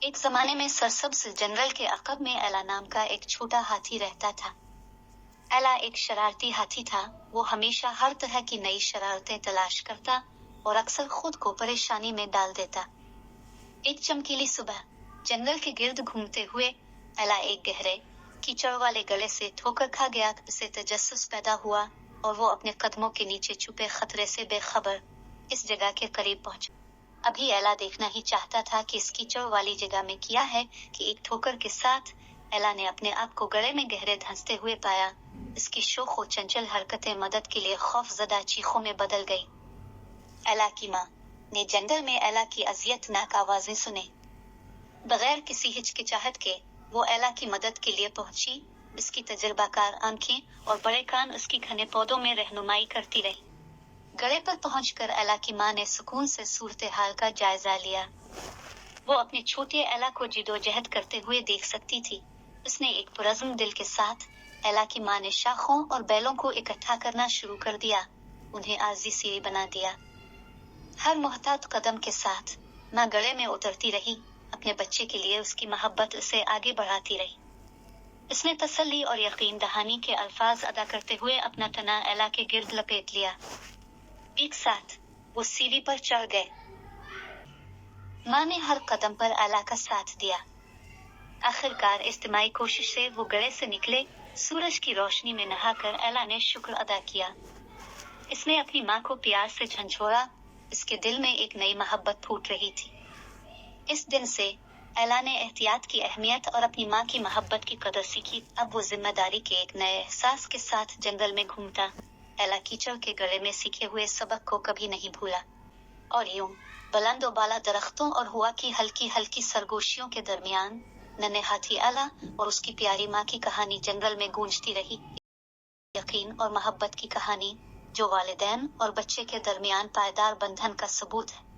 एक जमाने में सरसब्ज जंगल के अकब में एला नाम का एक छोटा हाथी रहता था। एला एक शरारती हाथी था। वो हमेशा हर तरह की नई शरारतें तलाश करता और अक्सर खुद को परेशानी में डाल देता। एक चमकीली सुबह जंगल के गिर्द घूमते हुए एला एक गहरे कीचड़ वाले गले से ठोकर खा गया। उसे तजस्सुस पैदा हुआ और वो अपने कदमों के नीचे छुपे खतरे से बेखबर इस जगह के करीब पहुंचा। अभी एला देखना ही चाहता था कि इस कीचड़ वाली जगह में किया है कि एक ठोकर के साथ एला ने अपने आप को गले में गहरे धंसते हुए पाया। इसकी शोख और चंचल हरकतें मदद के लिए खौफजदा चीखों में बदल गई। एला की माँ ने जंगल में एला की अजियतनाक आवाजें सुने। बगैर किसी हिचकिचाहट के वो एला की मदद के लिए पहुंची। इसकी तजुर्बाकार आंखें और बड़े कान उसकी घने पौधों में रहनुमाई करती रही। गड़े पर पहुंचकर एला की माँ ने सुकून से सूरत हाल का जायजा लिया। वो अपने छोटे एला को जिदोजहद करते हुए देख सकती थी। उसने एक पुरज़्म दिल के साथ एला की माँ ने शाखों और बैलों को इकट्ठा करना शुरू कर दिया, उन्हें आजी सीढ़ी बना दिया। हर मोहतात कदम के साथ माँ गड़े में उतरती रही। अपने बच्चे के लिए उसकी मोहब्बत उसे आगे बढ़ाती रही। उसने तसल्ली और यकीन दहानी के अल्फाज अदा करते हुए अपना तना एला के गिर्द लपेट लिया। एक साथ वो सीढ़ी पर चढ़ गए। माँ ने हर कदम पर एला का साथ दिया। आखिरकार इज्तिमाई कोशिश से वो गड़े से निकले। सूरज की रोशनी में नहाकर एला ने शुक्र अदा किया। इसने अपनी माँ को प्यार से झंझोड़ा। इसके दिल में एक नई मोहब्बत फूट रही थी। इस दिन से एला ने एहतियात की अहमियत और अपनी माँ की मोहब्बत की कदर सीखी। अब वो जिम्मेदारी के एक नए एहसास के साथ जंगल में घूमता। एला कीचड़ के गले में सीखे हुए सबक को कभी नहीं भूला और यूं बुलंद बाला दरख्तों और हवा की हल्की हल्की सरगोशियों के दरमियान नन्हे हाथी एला और उसकी प्यारी माँ की कहानी जंगल में गूंजती रही। यकीन और मोहब्बत की कहानी जो वालिदैन और बच्चे के दरमियान पायदार बंधन का सबूत है।